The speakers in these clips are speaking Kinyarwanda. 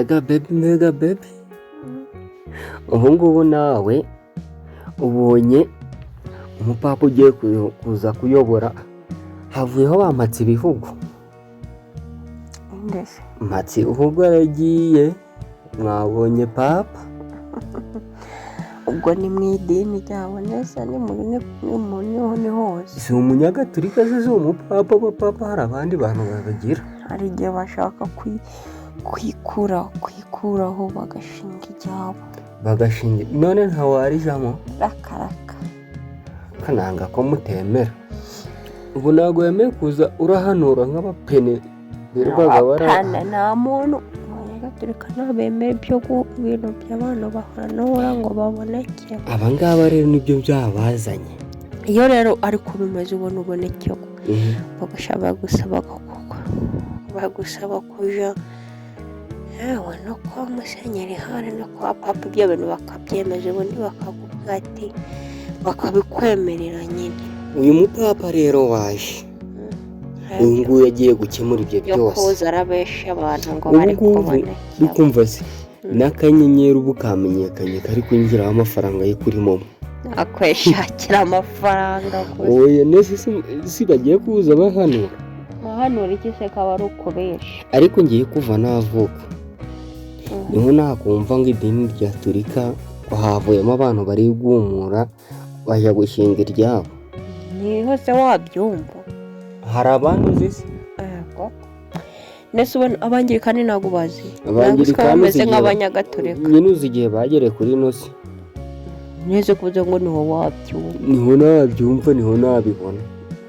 Mbega baby ubu ngubu nawe ubonye umupapa ugiye kuza kuyobora, havuyeho bamatse ibihugu. Matse ubwo aragiye, mwabonye papa. Ubwo ni mu idini ryabo neza, ni muri hose. Si umunyagatulika se, si umupapa. Abapapa hari abandi bantu babagira. Hari igihe bashaka kwikuraho bagashinga iryabo. None ntawarijamo. Rakaraka. Kananga ko mutemera. Ubu ntabwo wemeye kuza urahanura nk'abapene. Apana, nta muntu abanyagatulika ntabemera ibintu by'abantu bahanura ngo baboneke. Abangaba rero nibyo byabazanye. Iyo rero ariko bimeze ubonekeko, bagusaba kuja yewe no kwa musenyeri hari no kwa papa, ibyo bintu bakabyemeza, ubundi bakakubwira ati bakabikwemerera nyine. Uyu mupapa rero waje uyu nguyu yagiye gukemura ibyo byose, yokoza arabesha abantu ngo bari kuboneka. Ukumva se n'akanyenyeri ubu kamenyekanye kari kwinjiraho amafaranga yo kuri momo, akweshakira amafaranga gusa. Oya nese si bagiye kuza bahanura iki se kaba ari ukubesha. Ariko ngiye kuva navuka niho nakumva ngo idini rya Gatulika havuyemo abantu bari guhumura bajya gushinga iryabo. Niho se wabyumva. Hari abantu uzi nese ubona abangirikani ntabwo bazi, abangirikani bameze nk'abanyagatulika nyine uzi igihe bagereye kuri nosi. neze kuvuga ngo niho wabyumva, niho nabyumva, niho nabibona,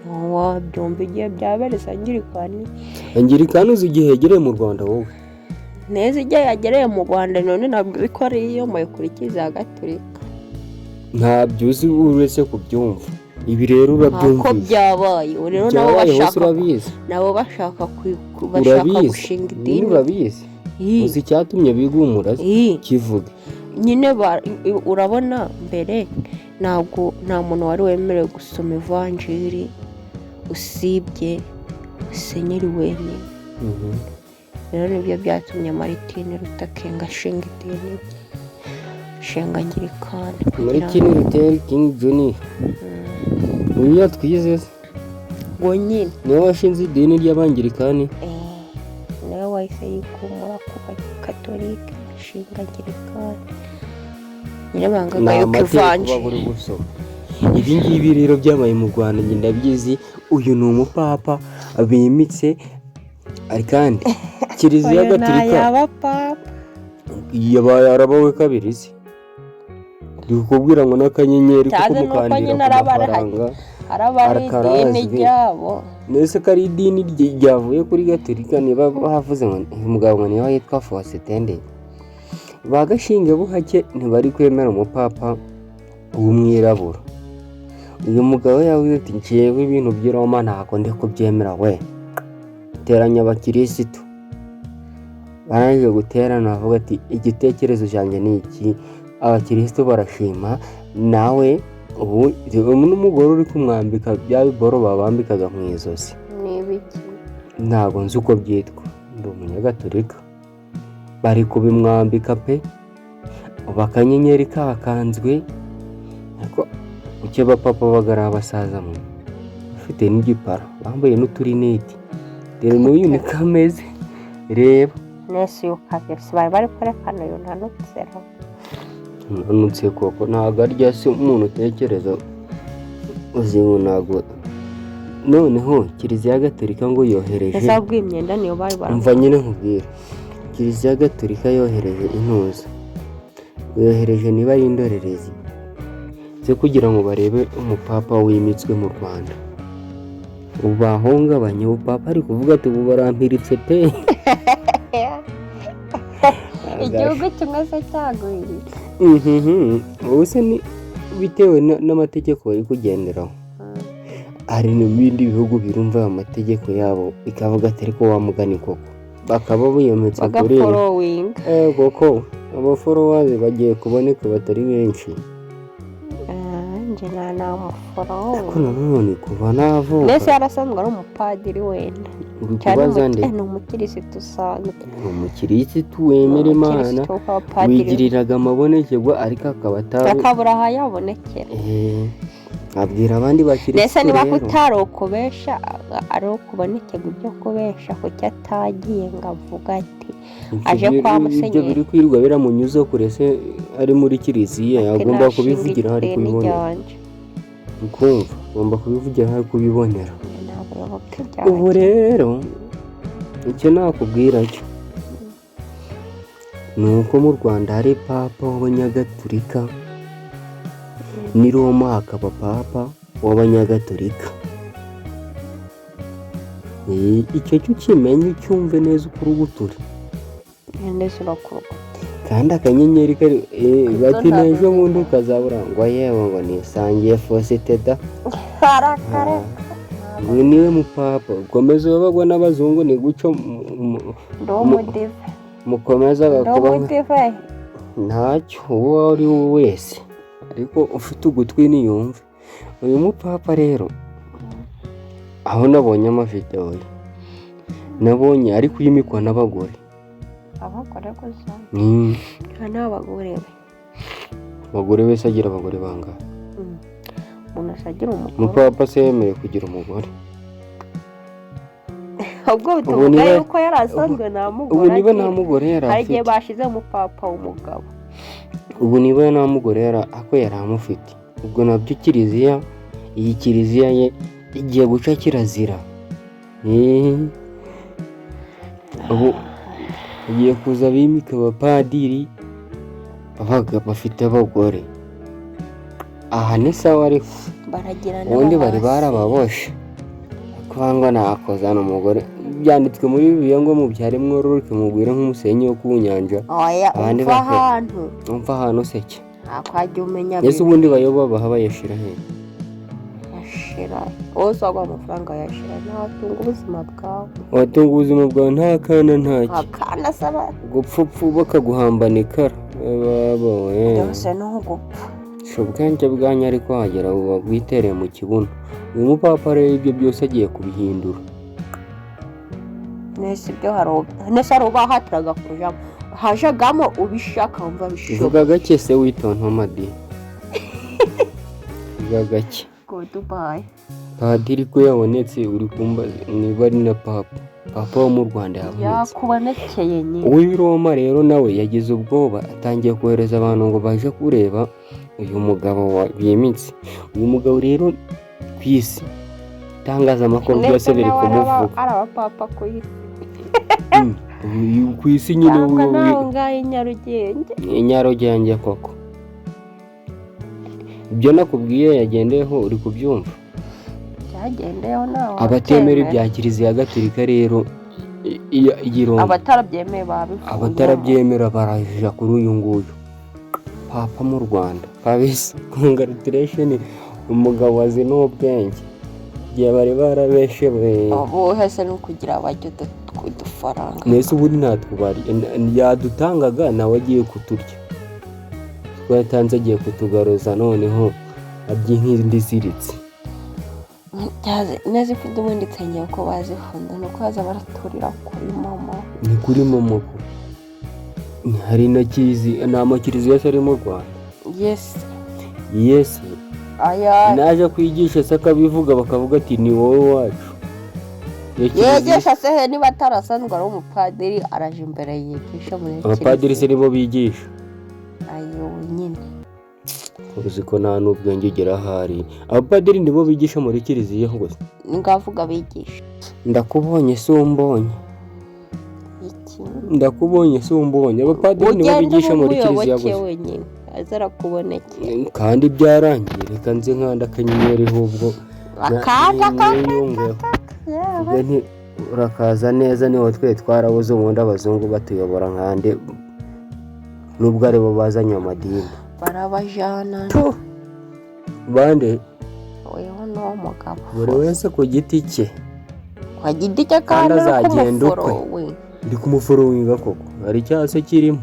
niho wabyumva igihe byaberetse angirikani uzi igihe yegereye mu Rwanda wowe. Neza igihe yagereye mu Rwanda, none ntabwo biko ari iyo muyikurikiza Gatulika. Ntabyo uzi uretse kubyumva. Ibi rero urabyumva ko byabaye rero nabo bashaka gushinga idini. Urabizi uzi icyatumye bigumura kivuga nyine. Urabona mbere nta muntu wari wemerewe gusoma ivanjiri usibye musenyeri wenyine. Rero nibyo byatumye Martin Luther King ashinga idini, ashinga angirikani. Martin Luther King Jr. Uyu twize ngo nyine niwe washinze idini ry'abangirikani. niwe wahise yikumura ku Gatolika ashinga angirikani. nyine bangaga yuko ivanjiri. Ibi ngibi rero byabaye mu Rwanda, njye ndabizi. Uyu ni umupapa bimitse, kandi Kiliziya Gatulika yabaye arabawe kabiri se. Ndikubwira ngo n'akanyenyeri ko kumukandira ku mafaranga idini ryabo. Nese ko ari idini ryavuye kuri Gatulika. Niba bavuze ngo umugabo niba yitwa Faustin bagashinga buhake, ntibari kwemera umupapa w'umwirabura. Uyu mugabo yavuze ati njyewe ibintu by'Roma ntabwo ndi kubyemera. We teranya abakirisitu, barangije guterana bavuga ati igitekerezo cyanjye ni iki. Abakirisitu barashima. Nawe ubu n'umugore uri kumwambika bya biboro babambikaga mu izosi, ntabwo nzi uko byitwa, ndi umunyagatulika. Bari kubimwambika pe, akanyenyeri kakanzwe. Ariko uke bapapa bagara abasaza mwe bafite n'igipara, bambaye n'uturineti. Rero n'uyu ni kameze. Reba nese ukabese bari kwerekana uyu nanutse koko ntabwo arya se umuntu utekereza uzi ngo ntabwo. Noneho Kiliziya Gatulika ngo yohereje imyenda niyo bari umva nyine nkubwira. Kiliziya Gatulika yohereje intuza, yohereje niba ari indorerezi zo kugira ngo barebe umupapa wimitswe mu Rwanda. Ubu bahungabanye, ubupapa ari kuvuga ati ubu barampiritse pe. igihugu kimwe se cyagwiriye. Ubu se ni bitewe n'amategeko bari kugenderaho. Hari n'ibindi bihugu birumva amategeko yabo bikavuga ati ariko wamugani koko, bakaba biyometse kuri koko abaforowazi bagiye kuboneka batari benshi. nta muforomo. Ariko nanone kuva navuka mbese yarasanzwe ari umupadiri wenda. uri kubaza nde? Ni umukirisitu usanzwe, Umukirisitu wemera Imana wigiriraga amabonekerwa ariko akaba akabura aho yabonekera. abwira abandi bakirisitu Mbese niba rero kutari ukubesha ari ukubonekerwa ibyo kubesha, kuki atagiye ngo avuga ati aje kwa Musenyeri? ibyo biri kwirirwa biramunyuza kure se ari muri kiliziya agomba kubivugira aho ari kubibonera. ukumva ugomba kubivugira aho ari kubibonera. Ubu rero icyo nakubwira cyo ni uko mu Rwanda hari papa w'abanyagatulika, ni Roma hakaba papa w'abanyagatulika. Icyo cyo ukimenye ucyumve neza uko urugutura, kandi akanyenyeri kari bati n'ejo bundi ukazabura ngo yewe ngo nisangiye Faustin da ngo niwe mupapa. Ukomeza babagwa n'abazungu ni guco mukomeza gakuba ntacyo uwo ari we wese, ariko ufite ugutwi niyumve. Uyu mupapa rero aho nabonye amavideo ye, nabonye ari kuyimikwa n'abagore. Gusa n'abagore be, abagore wese agira abagore bangahe? umuntu asagira umugore. Umupapa se yemerewe kugira umugore? Ubwo tuvuga yuko yari asanzwe nta mugore. Ubu niba nta mugore yari afite, hari igihe bashize umupapa w'umugabo. Ubu niba nta mugore ako yari amufite, ubwo nabyo kiliziya, iyi kiliziya ye igiye guca kirazira. Ubu igiye kuza bimika abapadiri babaga bafite abagore. Aha ni sawa, ariko ubundi bari barababoshe kwangwa nakozana umugore. Byanditswe muri Bibiliya ngo mubyare mwororoke mugwire nk'umusenyi wo ku nyanja. Abandi umva ahantu seke akwajya umenya Yesu ubundi bayoba baha bayashira he? Yashira wose agwa amafaranga yashira, ntatunga ubuzima bwawe. Watunga ubuzima bwawe nta kana ntacyo, akana saba gupfupfu bakaguhambana ikara. Baba we byose no gupfa ubwenge bwanyu, ariko hagera ubu bagwitereye mu kibuno. Uyu mupapa rero ibyo byose agiye kubihindura. Nese ibyo hari ubahatiraga kujamo, hajagamo ubishaka wumva bishoboka. Vuga gake se witontoma di. Vuga gake. Goodbye. Padiri ko yabonetse uri kumbaza niba ari na papa wo mu Rwanda yabonetse. Yakubonekeye nyine. Uyu Roma rero nawe yagize ubwoba, atangiye kohereza abantu ngo baje kureba uyu mugabo bimitse. Uyu mugabo rero kwisi itangazamakuru byose biri kumuvuga. Arabapapa ku isi. Ku isi nyine Nyarugenge koko. Ibyo nakubwiye yagendeyeho uri kubyumva. Byagendeyeho nawe. Abatemera ibya Kiliziya Gatolika rero abatarabyemeye babivuga. Abatarabyemera barajija kuri uyu nguyu papa mu Rwanda. Kabisa congratulation umugabo wazi n'ubwenge. Giye bari barabeshe we. Abo hese no kugira abajyo dufaranga. Nese ubundi natubari yadutangaga nawe agiye kuturya. Twatanze agiye kutugaruza noneho aby'inkindi ziritse. Neze ifite ubundi tsengeye ko bazifunda nuko baza baraturira kuri mama. Ni kuri mama ko. Hari na Kiliziya ari mu Rwanda. Yes. Aya naje kwigisha saka bivuga bakavuga ati ni wowe wacu. Yegesha se niba atarasanzwe ari umupadiri araje imbere yigisha muri Kiliziya. Abapadiri se nibo bigisha. Ayo nyine. Uziko nta n'ubwenge ugera ahari. Abapadiri nibo bigisha muri Kiliziya gusa. Ngavuga bigisha. Ndakubonye se umbonye. Ndakubonye se umbonye. Abapadiri nibo bigisha muri Kiliziya gusa. Azara kuboneke. Kandi byarangiye reka nze nkanda akanyenyeri hubwo. Urakaza neza niho twe twarabuze ubundi abazungu batuyobora nkande. Nubwo ari bo bazanye amadini. Barabajana. Bande. Oyo no mugabo. Buri wese ku giti cye. Kwa giti cye kandi azagenda ukwe. Ndi kumufurowinga koko. Hari cyase kirimo.